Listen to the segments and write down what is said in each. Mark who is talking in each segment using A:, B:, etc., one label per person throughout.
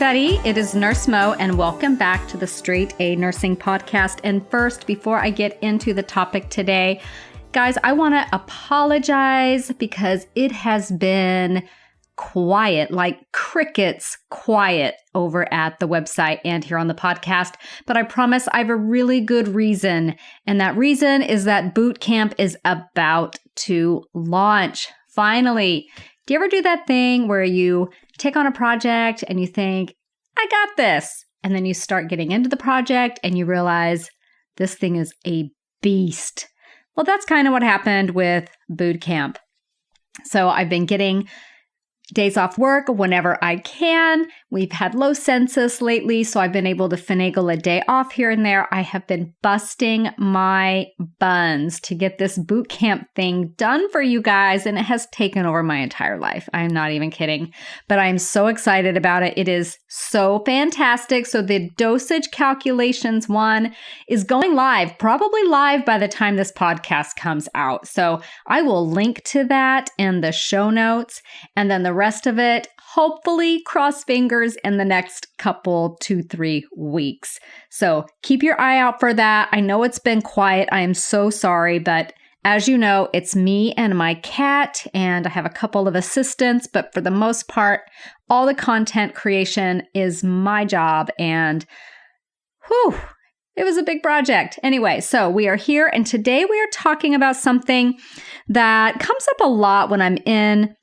A: everybody. It is Nurse Mo, and welcome back to the Straight A Nursing Podcast. And first, before I get into the topic today, guys, I want to apologize because it has been quiet, like crickets quiet over at the website and here on the podcast. But I promise I have a really good reason. And that reason is that boot camp is about to launch. Finally. Do you ever do that thing where you take on a project and you think, I got this? And then you start getting into the project and you realize this thing is a beast. Well, that's kind of what happened with boot camp. So I've been getting days off work whenever I can. We've had low census lately, so I've been able to finagle a day off here and there. I have been busting my buns to get this boot camp thing done for you guys, and it has taken over my entire life. I'm not even kidding, but I'm so excited about it. It is so fantastic. So the dosage calculations one is going live, probably live by the time this podcast comes out. So I will link to that in the show notes, and then the rest of it, hopefully, cross fingers, in the next couple 2-3 weeks. So keep your eye out for that. I know it's been quiet. I am so sorry, but as you know, it's me and my cat, and I have a couple of assistants, but for the most part, all the content creation is my job, and whew, it was a big project. Anyway, so we are here, and today we are talking about something that comes up a lot when I'm in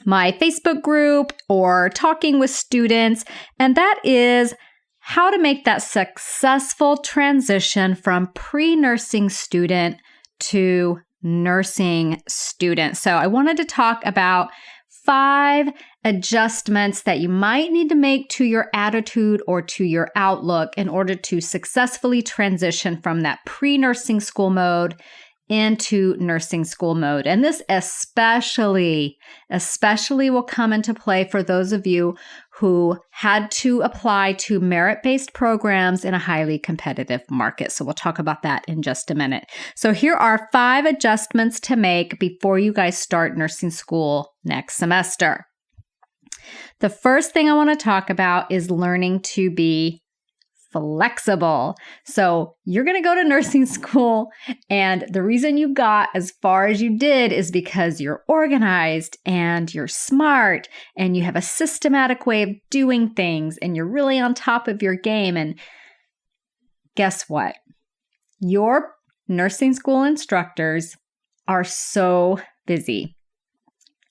A: my Facebook group or talking with students, and that is how to make that successful transition from pre-nursing student to nursing student. So I wanted to talk about 5 adjustments that you might need to make to your attitude or to your outlook in order to successfully transition from that pre-nursing school mode into nursing school mode. And this especially will come into play for those of you who had to apply to merit-based programs in a highly competitive market. So we'll talk about that in just a minute. So here are 5 adjustments to make before you guys start nursing school next semester. The first thing I want to talk about is learning to be flexible. So you're going to go to nursing school, and the reason you got as far as you did is because you're organized and you're smart and you have a systematic way of doing things and you're really on top of your game. And guess what? Your nursing school instructors are so busy.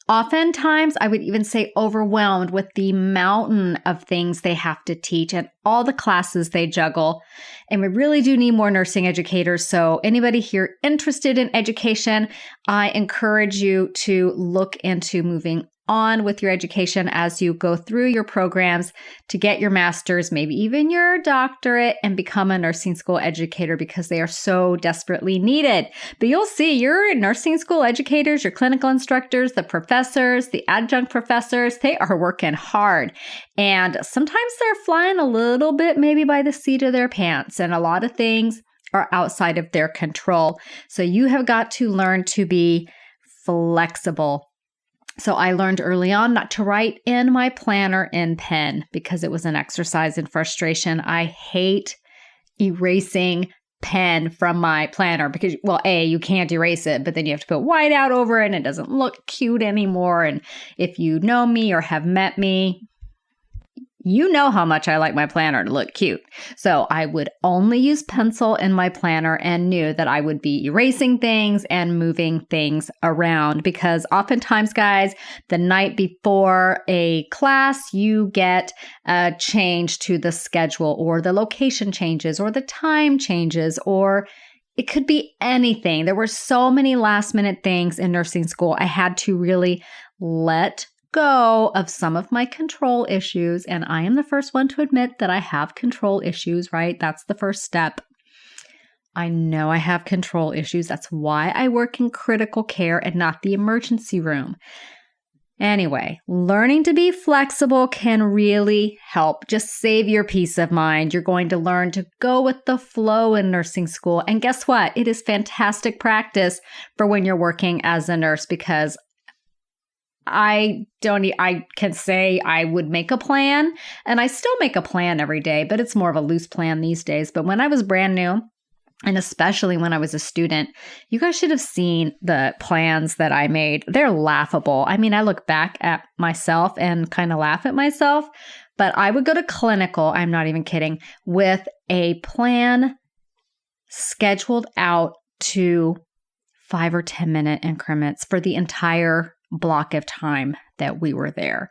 A: Oftentimes, I would even say overwhelmed with the mountain of things they have to teach and all the classes they juggle. And we really do need more nursing educators. So anybody here interested in education, I encourage you to look into moving on with your education as you go through your programs to get your master's, maybe even your doctorate, and become a nursing school educator because they are so desperately needed. But you'll see your nursing school educators, your clinical instructors, the professors, the adjunct professors, they are working hard. And sometimes they're flying a little bit maybe by the seat of their pants, and a lot of things are outside of their control. So you have got to learn to be flexible. So I learned early on not to write in my planner in pen because it was an exercise in frustration. I hate erasing pen from my planner because, well, A, you can't erase it, but then you have to put white out over it and it doesn't look cute anymore. And if you know me or have met me, you know how much I like my planner to look cute. So I would only use pencil in my planner and knew that I would be erasing things and moving things around because oftentimes, guys, the night before a class, you get a change to the schedule or the location changes or the time changes, or it could be anything. There were so many last minute things in nursing school. I had to really let go of some of my control issues. And I am the first one to admit that I have control issues, right? That's the first step. I know I have control issues. That's why I work in critical care and not the emergency room. Anyway, learning to be flexible can really help. Just save your peace of mind. You're going to learn to go with the flow in nursing school. And guess what? It is fantastic practice for when you're working as a nurse because I can say I would make a plan, and I still make a plan every day, but it's more of a loose plan these days. But when I was brand new, and especially when I was a student, you guys should have seen the plans that I made. They're laughable. I mean, I look back at myself and kind of laugh at myself, but I would go to clinical, I'm not even kidding, with a plan scheduled out to 5 or 10 minute increments for the entire block of time that we were there.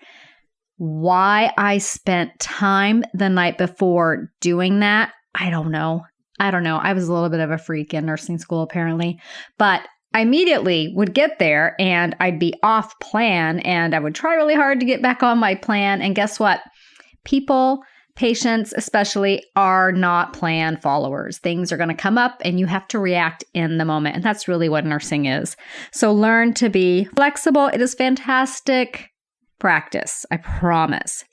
A: Why I spent time the night before doing that, I don't know. I was a little bit of a freak in nursing school, apparently. But I immediately would get there and I'd be off plan and I would try really hard to get back on my plan. And guess what? Patients especially, are not plan followers. Things are going to come up and you have to react in the moment. And that's really what nursing is. So learn to be flexible. It is fantastic practice, I promise.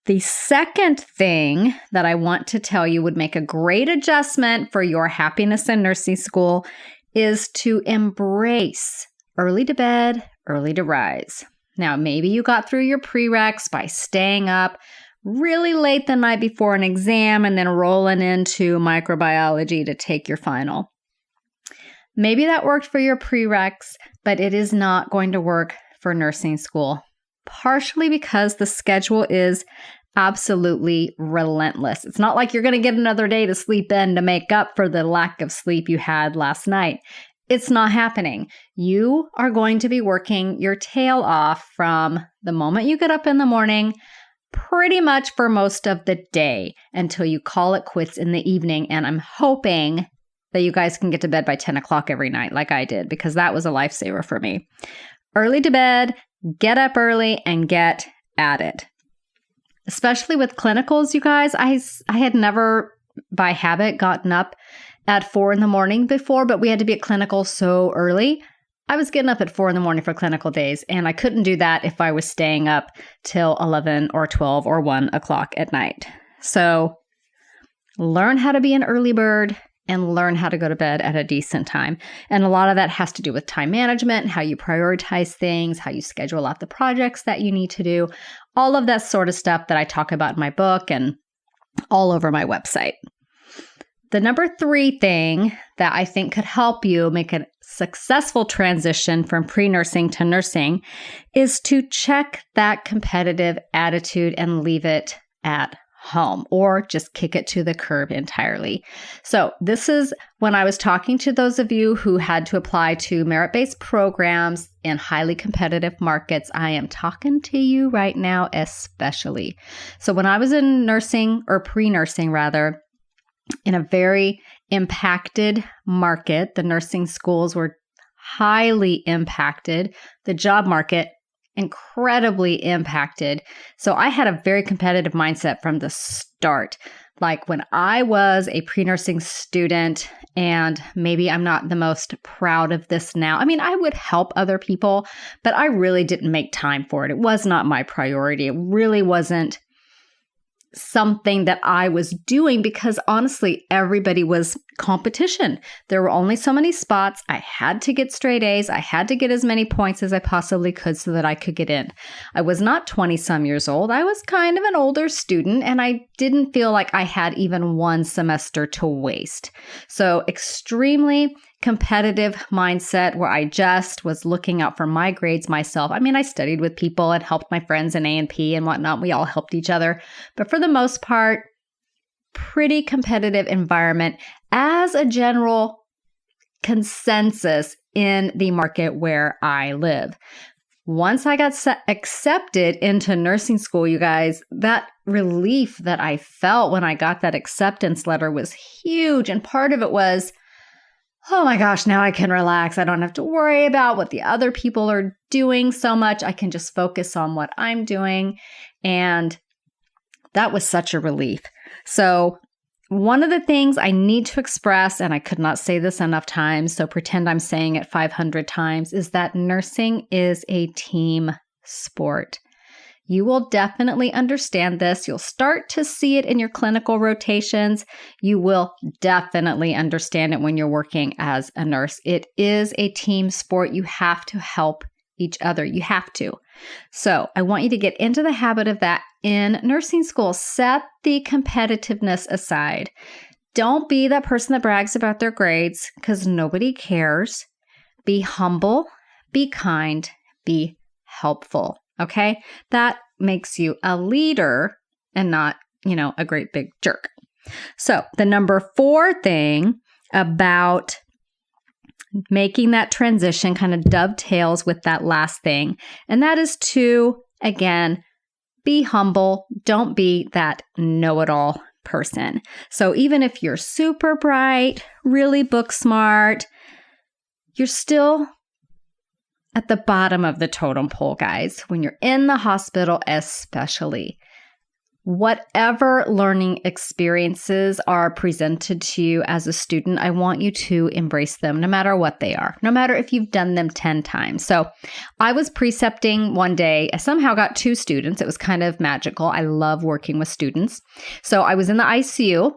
A: The second thing that I want to tell you would make a great adjustment for your happiness in nursing school is to embrace early to bed, early to rise. Now, maybe you got through your pre-reqs by staying up really late the night before an exam and then rolling into microbiology to take your final. Maybe that worked for your pre-reqs, but it is not going to work for nursing school, partially because the schedule is absolutely relentless. It's not like you're going to get another day to sleep in to make up for the lack of sleep you had last night. It's not happening. You are going to be working your tail off from the moment you get up in the morning, pretty much for most of the day until you call it quits in the evening. And I'm hoping that you guys can get to bed by 10 o'clock every night like I did, because that was a lifesaver for me. Early to bed, get up early, and get at it. Especially with clinicals, you guys, I had never by habit gotten up at 4 a.m. before, but we had to be at clinical so early. I was getting up at 4 a.m. for clinical days, and I couldn't do that if I was staying up till 11 or 12 or 1 o'clock at night. So learn how to be an early bird and learn how to go to bed at a decent time. And a lot of that has to do with time management, how you prioritize things, how you schedule out the projects that you need to do, all of that sort of stuff that I talk about in my book and all over my website. The number 3 thing that I think could help you make a successful transition from pre-nursing to nursing is to check that competitive attitude and leave it at home, or just kick it to the curb entirely. So this is when I was talking to those of you who had to apply to merit-based programs in highly competitive markets. I am talking to you right now, especially. So when I was in nursing, or pre-nursing rather, in a very impacted market, the nursing schools were highly impacted. The job market incredibly impacted. So I had a very competitive mindset from the start. Like when I was a pre-nursing student, and maybe I'm not the most proud of this now. I mean, I would help other people, but I really didn't make time for it. It was not my priority. It really wasn't something that I was doing because honestly, everybody was competition. There were only so many spots. I had to get straight A's. I had to get as many points as I possibly could so that I could get in. I was not 20 some years old. I was kind of an older student and I didn't feel like I had even one semester to waste. So extremely competitive mindset where I just was looking out for my grades myself. I mean, I studied with people and helped my friends in A&P and whatnot. We all helped each other. But for the most part, pretty competitive environment as a general consensus in the market where I live. Once I got accepted into nursing school, you guys, that relief that I felt when I got that acceptance letter was huge. And part of it was, oh my gosh, now I can relax. I don't have to worry about what the other people are doing so much. I can just focus on what I'm doing. And that was such a relief. So one of the things I need to express, and I could not say this enough times, so pretend I'm saying it 500 times, is that nursing is a team sport. You will definitely understand this. You'll start to see it in your clinical rotations. You will definitely understand it when you're working as a nurse. It is a team sport. You have to help each other. You have to. So I want you to get into the habit of that in nursing school. Set the competitiveness aside. Don't be that person that brags about their grades because nobody cares. Be humble, be kind, be helpful. Okay? That makes you a leader and not, a great big jerk. So the number 4 thing about making that transition kind of dovetails with that last thing. And that is to, again, be humble. Don't be that know-it-all person. So even if you're super bright, really book smart, you're still at the bottom of the totem pole, guys, when you're in the hospital especially. Whatever learning experiences are presented to you as a student, I want you to embrace them no matter what they are, no matter if you've done them 10 times. So I was precepting one day. I somehow got 2 students. It was kind of magical. I love working with students. So I was in the ICU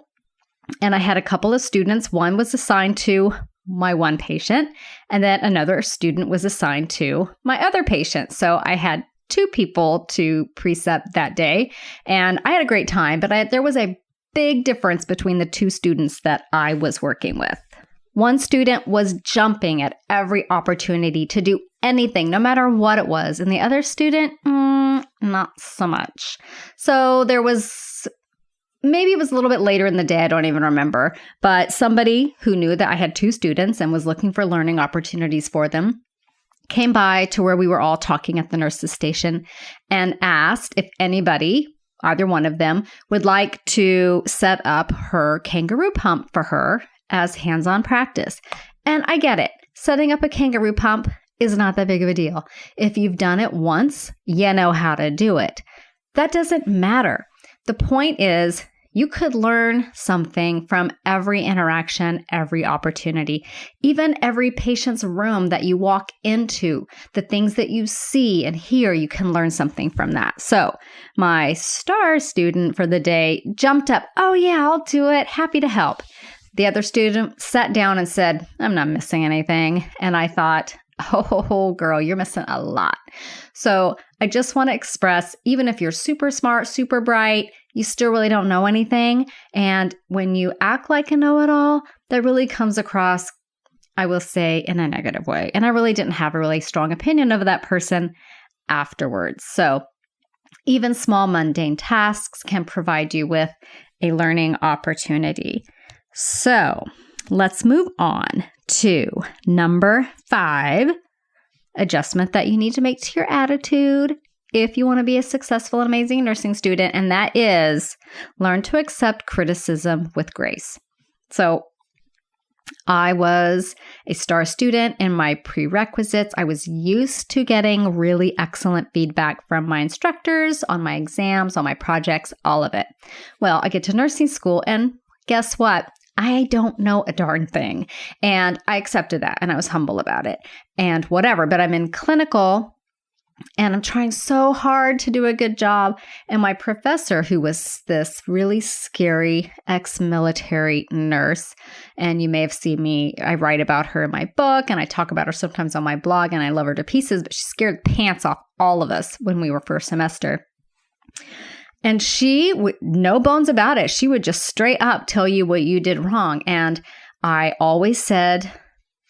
A: and I had a couple of students. One was assigned to my one patient, and then another student was assigned to my other patient. So I had 2 people to precept that day, and I had a great time, but there was a big difference between the 2 students that I was working with. One student was jumping at every opportunity to do anything, no matter what it was, and the other student, not so much. So maybe it was a little bit later in the day, I don't even remember, but somebody who knew that I had 2 students and was looking for learning opportunities for them came by to where we were all talking at the nurse's station and asked if anybody, either one of them, would like to set up her kangaroo pump for her as hands-on practice. And I get it. Setting up a kangaroo pump is not that big of a deal. If you've done it once, you know how to do it. That doesn't matter. The point is, you could learn something from every interaction, every opportunity, even every patient's room that you walk into, the things that you see and hear, you can learn something from that. So my star student for the day jumped up, "Oh yeah, I'll do it. Happy to help." The other student sat down and said, "I'm not missing anything." And I thought, oh, girl, you're missing a lot. So I just want to express, even if you're super smart, super bright, you still really don't know anything. And when you act like a know-it-all, that really comes across, I will say, in a negative way. And I really didn't have a really strong opinion of that person afterwards. So even small mundane tasks can provide you with a learning opportunity. So let's move on to number 5, adjustment that you need to make to your attitude if you want to be a successful and amazing nursing student, and that is learn to accept criticism with grace. So I was a star student in my prerequisites. I was used to getting really excellent feedback from my instructors on my exams, on my projects, all of it. Well, I get to nursing school and guess what? I don't know a darn thing. And I accepted that and I was humble about it and whatever. But I'm in clinical and I'm trying so hard to do a good job. And my professor, who was this really scary ex-military nurse, and you may have seen me, I write about her in my book and I talk about her sometimes on my blog and I love her to pieces, but she scared the pants off all of us when we were first semester. And she would, no bones about it. She would just straight up tell you what you did wrong. And I always said,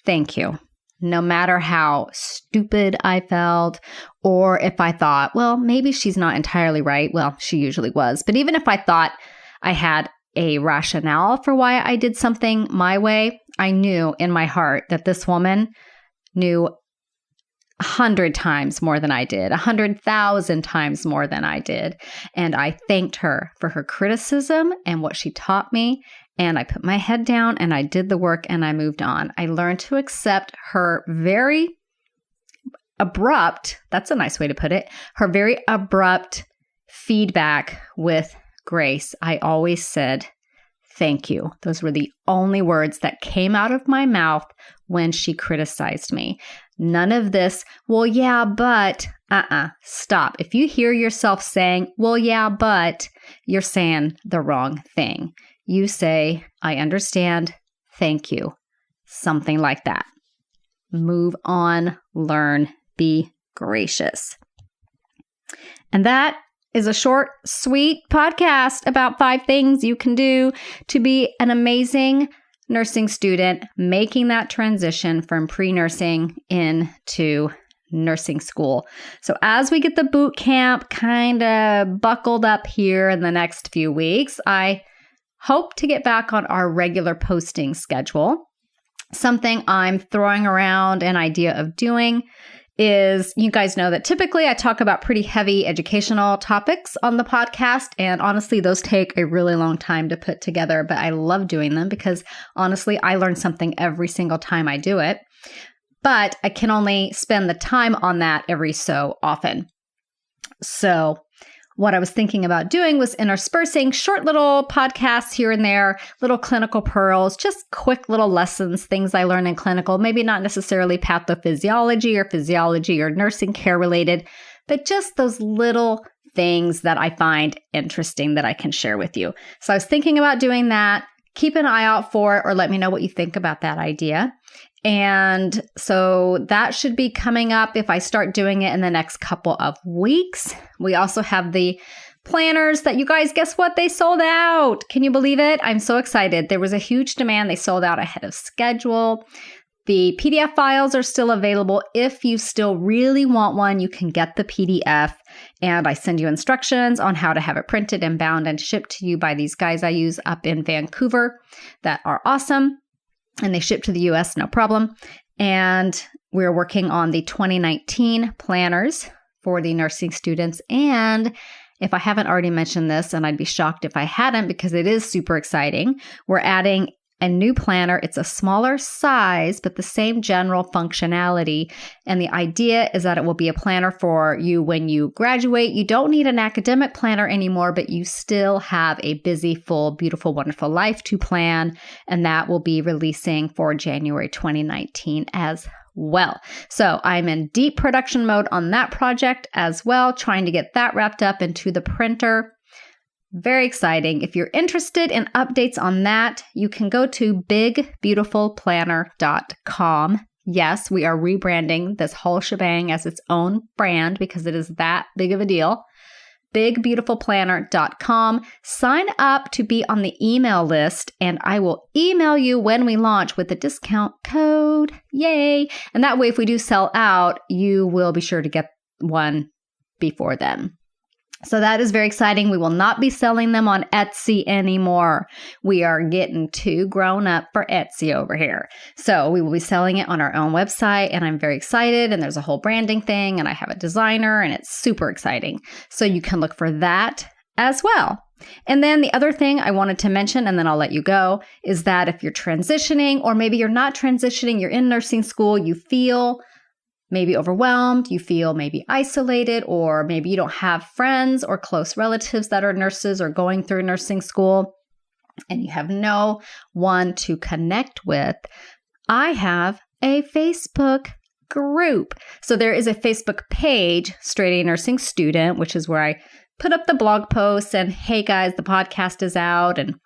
A: thank you. No matter how stupid I felt, or if I thought, well, maybe she's not entirely right. Well, she usually was. But even if I thought I had a rationale for why I did something my way, I knew in my heart that this woman knew 100 times more than I did, 100,000 times more than I did. And I thanked her for her criticism and what she taught me. And I put my head down and I did the work and I moved on. I learned to accept her very abrupt, that's a nice way to put it, her very abrupt feedback with grace. I always said, thank you. Those were the only words that came out of my mouth when she criticized me. None of this, well, yeah, but, stop. If you hear yourself saying, well, yeah, but, you're saying the wrong thing. You say, I understand, thank you. Something like that. Move on, learn, be gracious. And that is a short, sweet podcast about 5 things you can do to be an amazing nursing student, making that transition from pre-nursing into nursing school. So as we get the boot camp kind of buckled up here in the next few weeks, I hope to get back on our regular posting schedule. Something I'm throwing around an idea of doing is, you guys know that typically I talk about pretty heavy educational topics on the podcast, and honestly, those take a really long time to put together, but I love doing them because honestly, I learn something every single time I do it, but I can only spend the time on that every so often. So what I was thinking about doing was interspersing short little podcasts here and there, little clinical pearls, just quick little lessons, things I learned in clinical, maybe not necessarily pathophysiology or nursing care related, but just those little things that I find interesting that I can share with you. So I was thinking about doing that. Keep an eye out for it, or let me know what you think about that idea. And so that should be coming up if I start doing it in the next couple of weeks. We also have the planners that, you guys, guess what? They sold out. Can you believe it? I'm so excited. There was a huge demand. They sold out ahead of schedule. The PDF files are still available. If you still really want one, you can get the PDF, and I send you instructions on how to have it printed and bound and shipped to you by these guys I use up in Vancouver that are awesome. And they ship to the US, no problem. And we're working on the 2019 planners for the nursing students. And if I haven't already mentioned this, and I'd be shocked if I hadn't because it is super exciting, we're adding a new planner. It's a smaller size, but the same general functionality. And the idea is that it will be a planner for you when you graduate. You don't need an academic planner anymore, but you still have a busy, full, beautiful, wonderful life to plan. And that will be releasing for January 2019 as well. So I'm in deep production mode on that project as well, trying to get that wrapped up into the printer. Very exciting. If you're interested in updates on that, you can go to bigbeautifulplanner.com. Yes, we are rebranding this whole shebang as its own brand because it is that big of a deal. bigbeautifulplanner.com. Sign up to be on the email list, and I will email you when we launch with a discount code. Yay! And that way, if we do sell out, you will be sure to get one before then. So that is very exciting. We will not be selling them on Etsy anymore. We are getting too grown up for Etsy over here. So we will be selling it on our own website, and I'm very excited. And there's a whole branding thing, and I have a designer, and it's super exciting. So you can look for that as well. And then the other thing I wanted to mention, and then I'll let you go, is that if you're transitioning, or maybe you're not transitioning, you're in nursing school, you feel maybe overwhelmed, you feel maybe isolated, or maybe you don't have friends or close relatives that are nurses or going through nursing school, and you have no one to connect with, I have a Facebook group. So there is a Facebook page, Straight A Nursing Student, which is where I put up the blog posts and, hey guys, the podcast is out and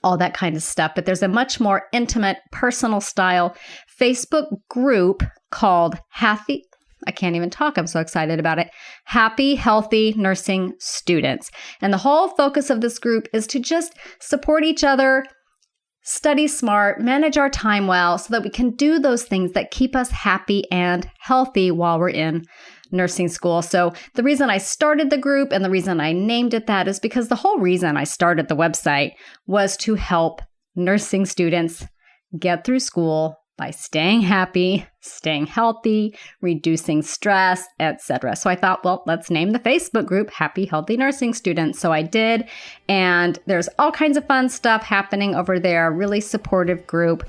A: all that kind of stuff. But there's a much more intimate, personal style Facebook group called Happy, I can't even talk, I'm so excited about it, Happy Healthy Nursing Students. And the whole focus of this group is to just support each other, study smart, manage our time well, so that we can do those things that keep us happy and healthy while we're in nursing school. So the reason I started the group and the reason I named it that is because the whole reason I started the website was to help nursing students get through school by staying happy, staying healthy, reducing stress, etc. So I thought, well, let's name the Facebook group Happy Healthy Nursing Students. So I did, and there's all kinds of fun stuff happening over there, really supportive group.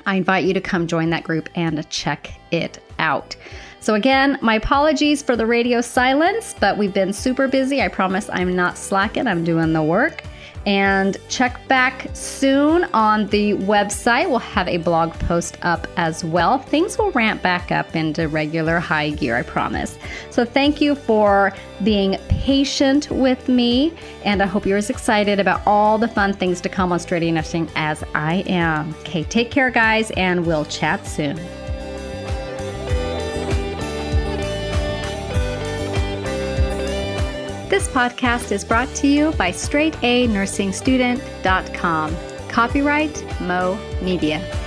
A: I invite you to come join that group and check it out. So again, my apologies for the radio silence, but we've been super busy. I promise I'm not slacking. I'm doing the work. And check back soon on the website. We'll have a blog post up as well. Things will ramp back up into regular high gear, I promise. So thank you for being patient with me. And I hope you're as excited about all the fun things to come on Straight A Nursing as I am. Okay, take care, guys, and we'll chat soon. This podcast is brought to you by straightanursingstudent.com. Copyright Mo Media.